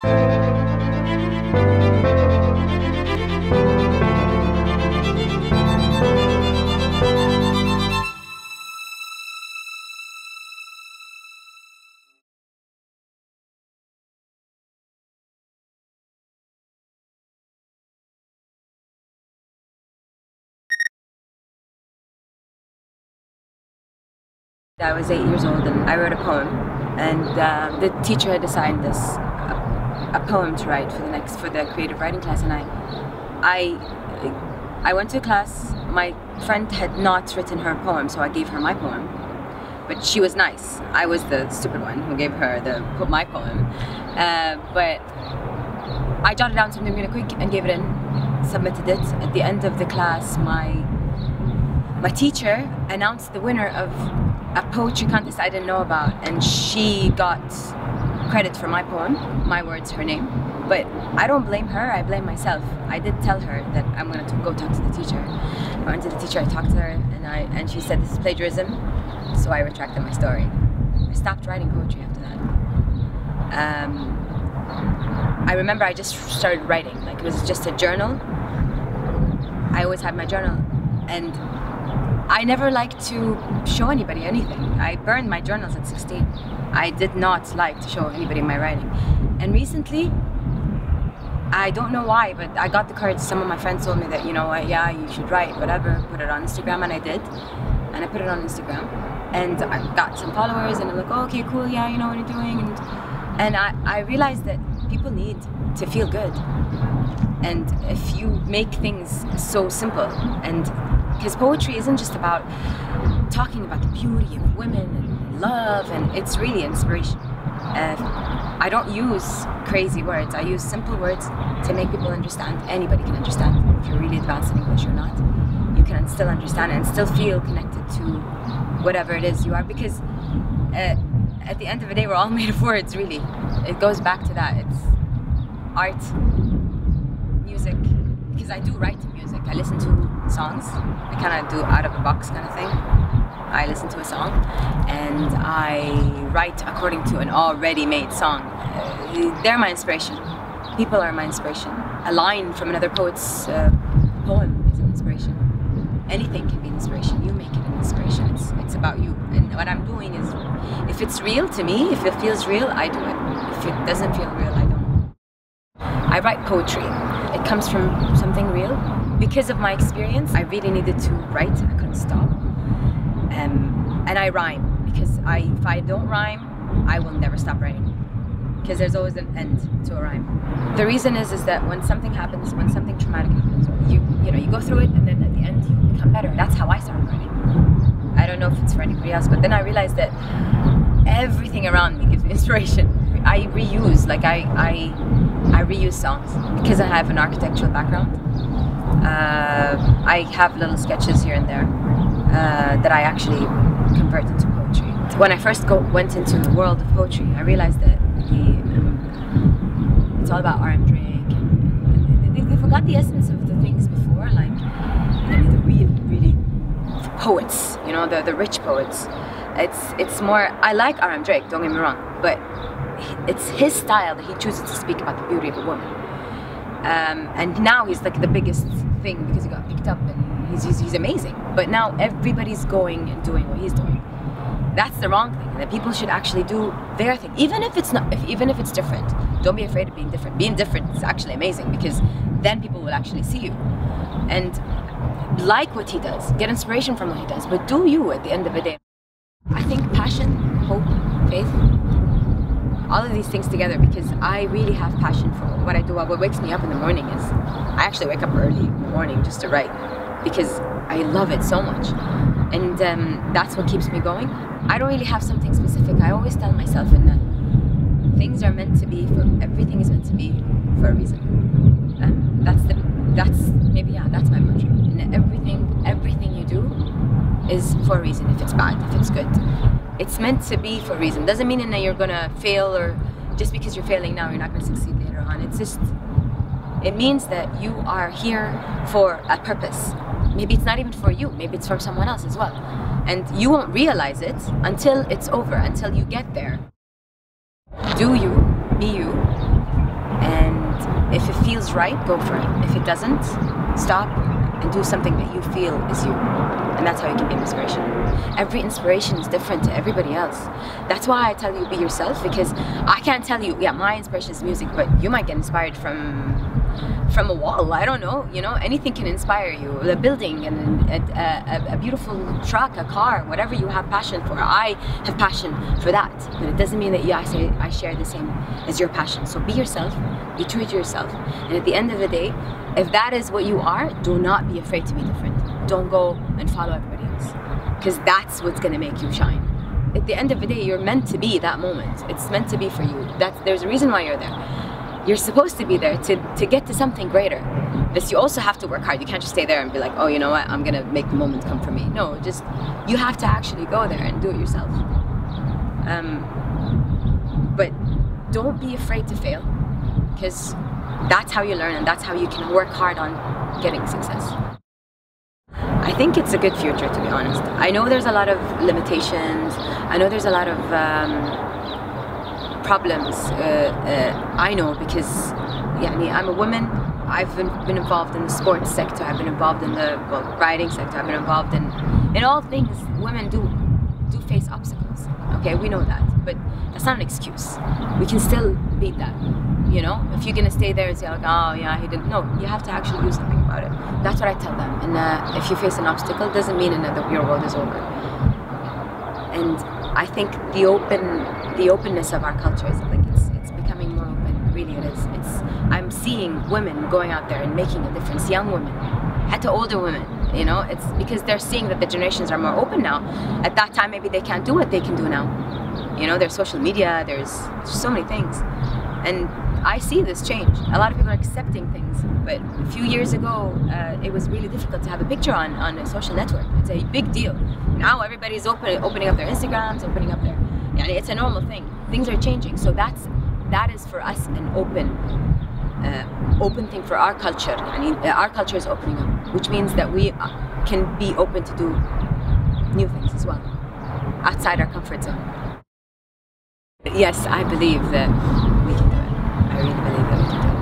I was 8 years old and I wrote a poem, and the teacher had assigned us a poem to write for the creative writing class, and I went to class. My friend had not written her poem, so I gave her my poem, but she was nice. I was the stupid one who gave her my poem, but I jotted down something really quick and gave it in, submitted it. At the end of the class, my teacher announced the winner of a poetry contest I didn't know about, and she got credit for my poem, my words, her name. But I don't blame her, I blame myself. I did tell her that I'm going to go talk to the teacher. I went to the teacher, I talked to her, and she said this is plagiarism, so I retracted my story. I stopped writing poetry after that. I remember I just started writing, like it was just a journal. I always had my journal, and I never liked to show anybody anything. I burned my journals at 16. I did not like to show anybody my writing. And recently, I don't know why, but I got the courage. Some of my friends told me that, you know what, yeah, you should write, whatever, put it on Instagram, and I did. And I put it on Instagram. And I got some followers, and I'm like, oh, okay, cool, yeah, you know what you're doing. And I realized that people need to feel good. And if you make things so simple, and because poetry isn't just about talking about the beauty of women and love, and it's really inspiration. I don't use crazy words, I use simple words to make people understand. Anybody can understand. If you're really advanced in English or not, you can still understand and still feel connected to whatever it is you are, because at the end of the day, we're all made of words, really. It goes back to that. It's art, music, because I do write music. I listen to songs. I kind of do out of the box kind of thing. I listen to a song and I write according to an already made song. They're my inspiration. People are my inspiration. A line from another poet's poem is an inspiration. Anything can be an inspiration. You make it an inspiration. It's about you. And what I'm doing is, if it's real to me, if it feels real, I do it. If it doesn't feel real, I don't. I write poetry. It comes from something real. Because of my experience, I really needed to write. I couldn't stop. And I rhyme, because if I don't rhyme, I will never stop writing. Because there's always an end to a rhyme. The reason is that when something happens, when something traumatic happens, you go through it, and then at the end you become better. That's how I started writing. I don't know if it's for anybody else, but then I realized that everything around me gives me inspiration. I reuse, like I reuse songs because I have an architectural background. I have little sketches here and there that I actually convert into poetry. When I first went into the world of poetry, I realized that it's all about art and drink, and they forgot the essence of the things before, like the really poets, you know, the rich poets. It's more, I like R.M. Drake, don't get me wrong, but it's his style that he chooses to speak about the beauty of a woman. And now he's like the biggest thing because he got picked up and he's amazing. But now everybody's going and doing what he's doing. That's the wrong thing. And that people should actually do their thing, even if it's not, even if it's different. Don't be afraid of being different. Being different is actually amazing, because then people will actually see you and like what he does, get inspiration from what he does. But do you at the end of the day. I think passion, hope, faith, all of these things together, because I really have passion for what I do. What wakes me up in the morning is, I actually wake up early in the morning just to write, because I love it so much. And that's what keeps me going. I don't really have something specific. I always tell myself that things are meant to be, everything is meant to be for a reason. That's my mantra. And everything you do is for a reason. If it's bad, if it's good, it's meant to be for a reason. Doesn't mean that you're gonna fail, or just because you're failing now you're not gonna succeed later on. It means that you are here for a purpose. Maybe it's not even for you, maybe it's for someone else as well. And you won't realize it until it's over, until you get there. Do you, be you, If it feels right, go for it. If it doesn't, stop and do something that you feel is you. And that's how you can be inspiration. Every inspiration is different to everybody else. That's why I tell you be yourself, because I can't tell you, yeah, my inspiration is music, but you might get inspired from a wall. I don't know, you know, anything can inspire you. A building and a beautiful truck, a car, whatever you have passion for. I have passion for that, but it doesn't mean that I share the same as your passion. So be yourself, be true to yourself, and at the end of the day, if that is what you are, do not be afraid to be different. Don't go and follow everybody else, because that's what's going to make you shine. At the end of the day, you're meant to be that moment. It's meant to be for you. There's a reason why you're there. You're supposed to be there to get to something greater. But you also have to work hard. You can't just stay there and be like, oh, you know what, I'm going to make the moment come for me. No, just, you have to actually go there and do it yourself. But don't be afraid to fail, because that's how you learn, and that's how you can work hard on getting success. I think it's a good future, to be honest. I know there's a lot of limitations. I know there's a lot of problems. I know, because I'm a woman. I've been involved in the sports sector. I've been involved in the writing sector. I've been involved in all things. Women do face obstacles. Okay, we know that, but that's not an excuse. We can still beat that. You know, if you're gonna stay there and say like, oh yeah, he didn't. No, you have to actually do something about it. That's what I tell them. And if you face an obstacle, it doesn't mean that your world is over. And I think the openness of our culture is like it's becoming more open. Really, it is. I'm seeing women going out there and making a difference. Young women, to older women. You know, it's because they're seeing that the generations are more open now. At that time, maybe they can't do what they can do now. You know, there's social media. There's so many things, and I see this change. A lot of people are accepting things, but a few years ago, it was really difficult to have a picture on a social network. It's a big deal. Now everybody's opening up their Instagrams, opening up their, it's a normal thing. Things are changing, so that is for us an open thing for our culture. Our culture is opening up, which means that we can be open to do new things as well, outside our comfort zone. Yes, I believe that we can do it. I really believe that we can do it.